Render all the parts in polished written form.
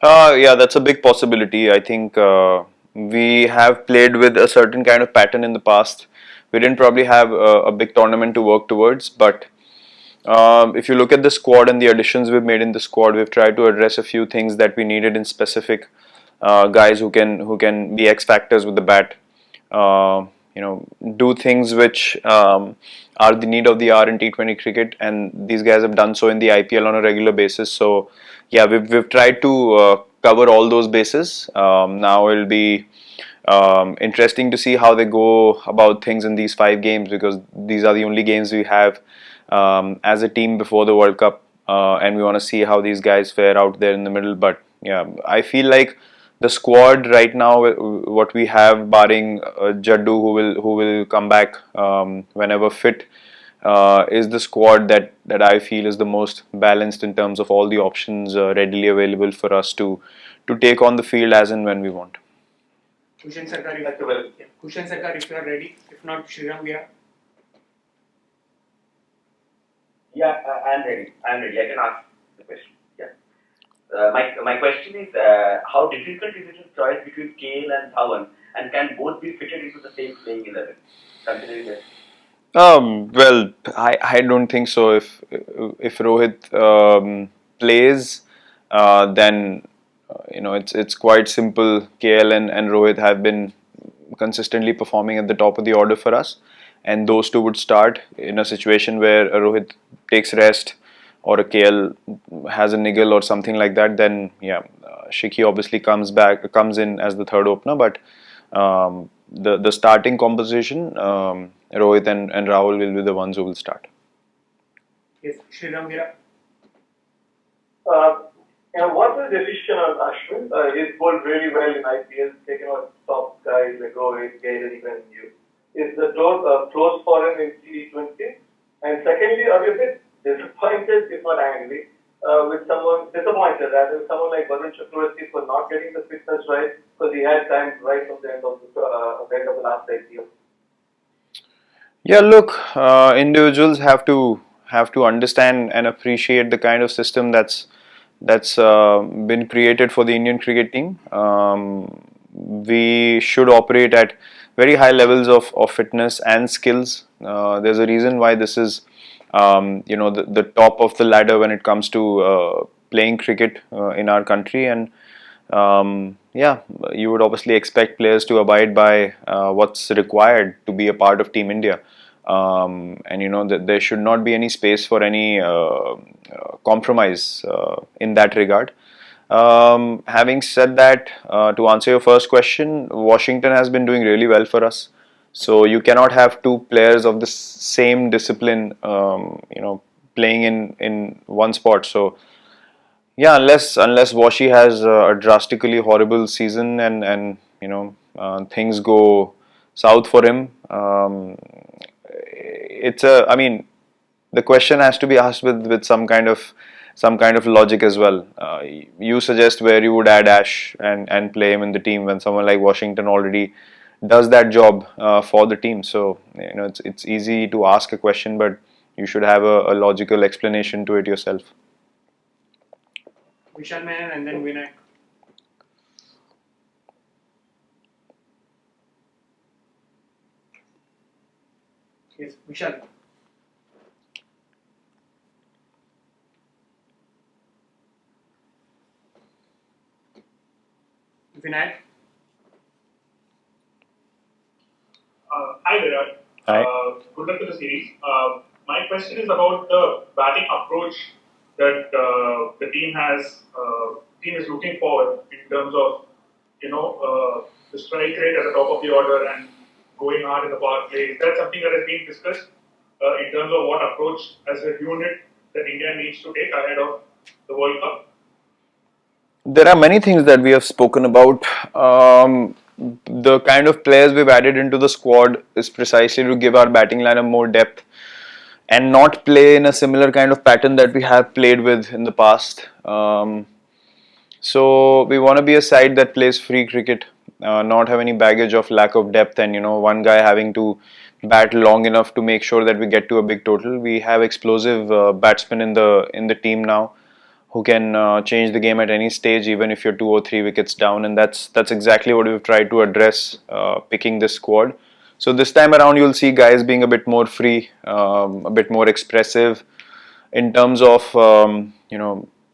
Yeah, that's a big possibility. I think we have played with a certain kind of pattern in the past. We didn't probably have a big tournament to work towards, but if you look at the squad and the additions we've made in the squad, we've tried to address a few things that we needed in specific guys who can be X factors with the bat. Uh, do things which are the need of the hour in T20 cricket, and these guys have done so in the IPL on a regular basis. So, yeah, we've tried to cover all those bases. Now it'll be interesting to see how they go about things in these 5 games, because these are the only games we have as a team before the World Cup, and we want to see how these guys fare out there in the middle. But yeah, I feel like the squad right now, what we have, barring Jaddu, who will come back whenever fit, is the squad that I feel is the most balanced in terms of all the options readily available for us to take on the field as and when we want. Kushan Sarkar, if, yeah. Kushan Sarkar, if you are ready. If not, Shriram, we are. Yeah, I'm ready. I'm ready. I can ask the question. Yeah. My question is, how difficult is it to choose between Kale and Dhawan, and can both be fitted into the same playing 11? Considering that. Well, I don't think so. If Rohit plays, then it's quite simple. KL and Rohit have been consistently performing at the top of the order for us, and those two would start in a situation where a Rohit takes rest or a KL has a niggle or something like that. Then yeah, Shikhi obviously comes in as the third opener, but the starting composition, Rohit and Rahul will be the ones who will start. Yes, Shriram, we are. Uh, what's the decision on Ashwin? He's bowled really well in IPL, taken out top guys like Rohit, Gale, and even you. Is the door closed for him in T20? And secondly, are you a bit disappointed, if not angry, with someone, disappointed rather, with someone like Varun Chakravarti for not getting the fitness right because he had time right from the end of the last IPL? Yeah, look, individuals have to understand and appreciate the kind of system that's been created for the Indian cricket team. We should operate at very high levels of fitness and skills. There's a reason why this is, the top of the ladder when it comes to playing cricket in our country. And yeah, you would obviously expect players to abide by what's required to be a part of Team India. And that there should not be any space for any compromise in that regard. Having said that, to answer your first question, Washington has been doing really well for us. So you cannot have two players of the same discipline, playing in one spot. So yeah, unless Washi has a drastically horrible season and things go south for him, I mean, the question has to be asked with some kind of logic as well. You suggest where you would add Ash and play him in the team when someone like Washington already does that job for the team. So it's easy to ask a question, but you should have a logical explanation to it yourself. Vishal Menon and then Vinayak. Yes, Vishal. Vinayak. Hi Virat. Hi. Good luck to the series. My question is about the batting approach that the team has. Team is looking for in terms of the strike rate at the top of the order and going hard in the power play. Is that something that has been discussed in terms of what approach as a unit that India needs to take ahead of the World Cup? There are many things that we have spoken about. The kind of players we've added into the squad is precisely to give our batting lineup more depth and not play in a similar kind of pattern that we have played with in the past. So we want to be a side that plays free cricket, not have any baggage of lack of depth, and one guy having to bat long enough to make sure that we get to a big total. We have explosive batsmen in the team now who can change the game at any stage, even if you're 2 or 3 wickets down, and that's exactly what we've tried to address picking this squad. So this time around, you'll see guys being a bit more free, a bit more expressive in terms of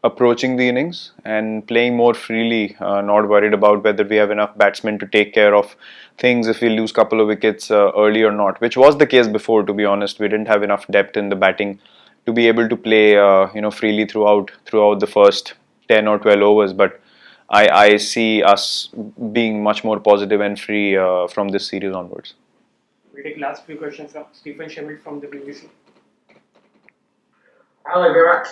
approaching the innings and playing more freely, not worried about whether we have enough batsmen to take care of things if we lose a couple of wickets early or not, which was the case before. To be honest, we didn't have enough depth in the batting to be able to play freely throughout the first 10 or 12 overs. But I see us being much more positive and free from this series onwards. We'll take last few questions from Stephen Shemilt from the BBC. Hello, Virat.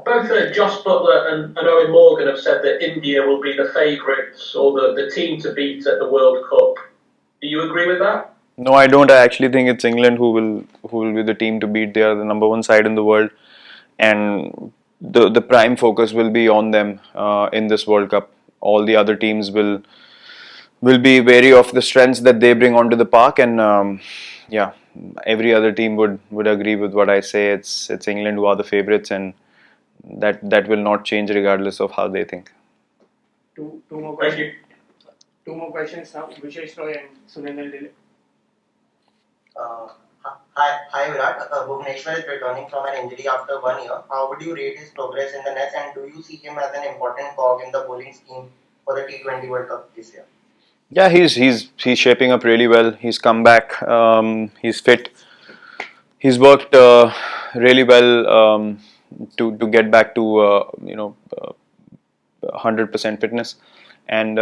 Both Josh Butler and Owen Morgan have said that India will be the favourites or the team to beat at the World Cup. Do you agree with that? No, I don't. I actually think it's England who will be the team to beat. They are the number one side in the world, and the prime focus will be on them in this World Cup. All the other teams will be wary of the strengths that they bring onto the park, and every other team would agree with what I say. It's England who are the favourites, and that will not change regardless of how they think. Two more questions. Two more questions now. Vishesh Roy and Sunil Dile. Hi Virat. Bhuvneshwar is returning from an injury after 1 year. How would you rate his progress in the nets, and do you see him as an important cog in the bowling scheme for the T20 World Cup this year? Yeah, he's shaping up really well. He's come back. He's fit. He's worked really well to get back to 100% fitness. And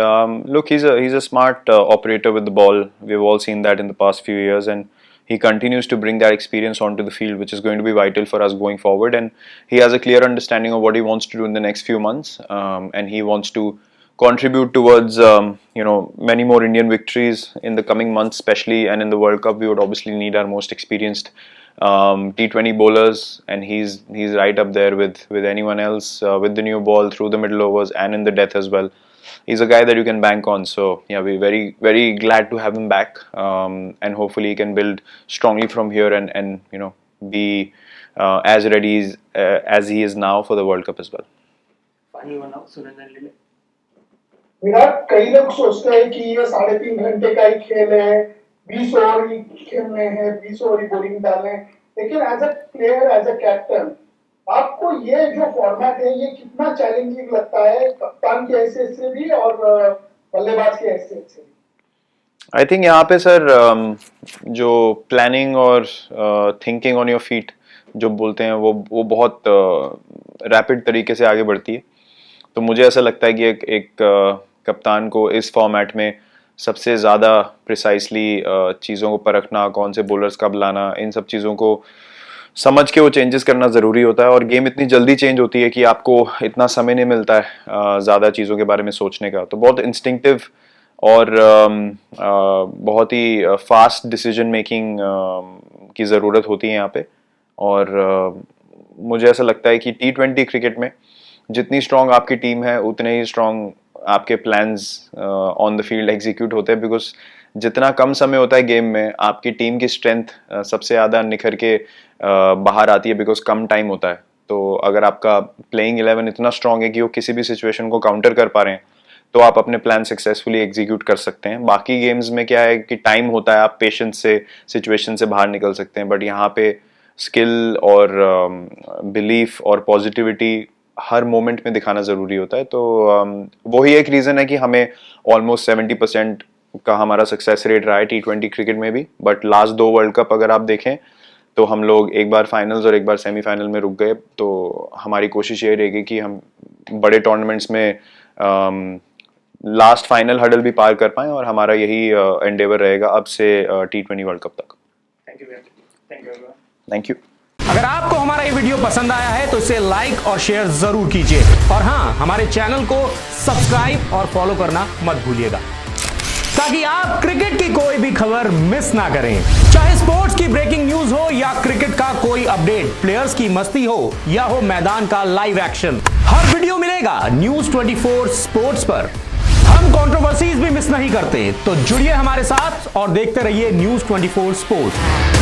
look, he's a smart operator with the ball. We've all seen that in the past few years, and he continues to bring that experience onto the field, which is going to be vital for us going forward. And he has a clear understanding of what he wants to do in the next few months, and he wants to contribute towards many more Indian victories in the coming months, especially, and in the World Cup we would obviously need our most experienced T20 bowlers, and he's right up there with anyone else with the new ball through the middle overs and in the death as well. He's a guy that you can bank on. So yeah, we're very, very glad to have him back, and hopefully he can build strongly from here and be as ready as he is now for the World Cup as well. Final one now, Sunil Dile. Virat, कई लोग सोचते हैं कि ये 3.5 घंटे का ही खेल है, 20 ओवर ही खेलने हैं, 20 ओवर ही बॉलिंग डालने हैं, लेकिन as a player, as a captain, आपको ये जो फॉर्मेट है ये कितना चैलेंजिंग लगता है, कप्तान की हैसियत से भी और बल्लेबाज की हैसियत से भी? आई थिंक यहाँ पे सर जो प्लानिंग और थिंकिंग ऑन योर फीट जो बोलते हैं वो बहुत रैपिड तरीके से आगे बढ़ती है. तो मुझे ऐसा लगता है कि एक कप्तान को इस फॉर्मेट में सबसे ज़्यादा प्रिसाइसली चीज़ों को परखना, कौन से बॉलर्स कब लाना, इन सब चीज़ों को समझ के वो चेंजेस करना ज़रूरी होता है. और गेम इतनी जल्दी चेंज होती है कि आपको इतना समय नहीं मिलता है ज़्यादा चीज़ों के बारे में सोचने का. तो बहुत इंस्टिंक्टिव और बहुत ही फास्ट डिसीजन मेकिंग की ज़रूरत होती है यहाँ पे. और मुझे ऐसा लगता है कि T20 क्रिकेट में जितनी स्ट्रॉन्ग आपकी टीम है उतने ही स्ट्रॉन्ग आपके plans on the field execute होते हैं. बिकॉज जितना कम समय होता है गेम में, आपकी टीम की स्ट्रेंथ सबसे ज़्यादा निखर के बाहर आती है, बिकॉज कम टाइम होता है. तो अगर आपका प्लेइंग 11 इतना स्ट्रॉन्ग है कि वो किसी भी सिचुएशन को काउंटर कर पा रहे हैं, तो आप अपने प्लान सक्सेसफुली एग्जीक्यूट कर सकते हैं. बाकी गेम्स में क्या है कि टाइम होता है, आप पेशेंस से सिचुएशन से बाहर निकल सकते हैं. बट यहाँ पे स्किल और बिलीफ और पॉजिटिविटी हर मोमेंट में दिखाना ज़रूरी होता है. तो वही एक रीज़न है कि हमें ऑलमोस्ट 70% का हमारा सक्सेस रेट रहा है T20 क्रिकेट में भी. बट लास्ट 2 वर्ल्ड कप अगर आप देखें तो हम लोग एक बार फाइनल्स और एक बार सेमीफाइनल में रुक गए. तो हमारी कोशिश ये रहेगी कि हम बड़े टूर्नामेंट्स में लास्ट फाइनल हडल भी पार कर पाएँ, और हमारा यही एंडेवर रहेगा अब से T20 वर्ल्ड कप तक. Thank you. अगर आपको हमारा ये वीडियो पसंद आया है तो इसे लाइक और शेयर जरूर कीजिए, और हाँ, हमारे चैनल को सब्सक्राइब और फॉलो करना मत भूलिएगा, ताकि आप क्रिकेट की कोई भी खबर मिस ना करें. चाहे स्पोर्ट्स की ब्रेकिंग न्यूज हो या क्रिकेट का कोई अपडेट, प्लेयर्स की मस्ती हो या हो मैदान का लाइव एक्शन, हर वीडियो मिलेगा न्यूज 24 स्पोर्ट्स पर. हम कंट्रोवर्सीज भी मिस नहीं करते, तो जुड़िए हमारे साथ और देखते रहिए न्यूज 24 स्पोर्ट्स.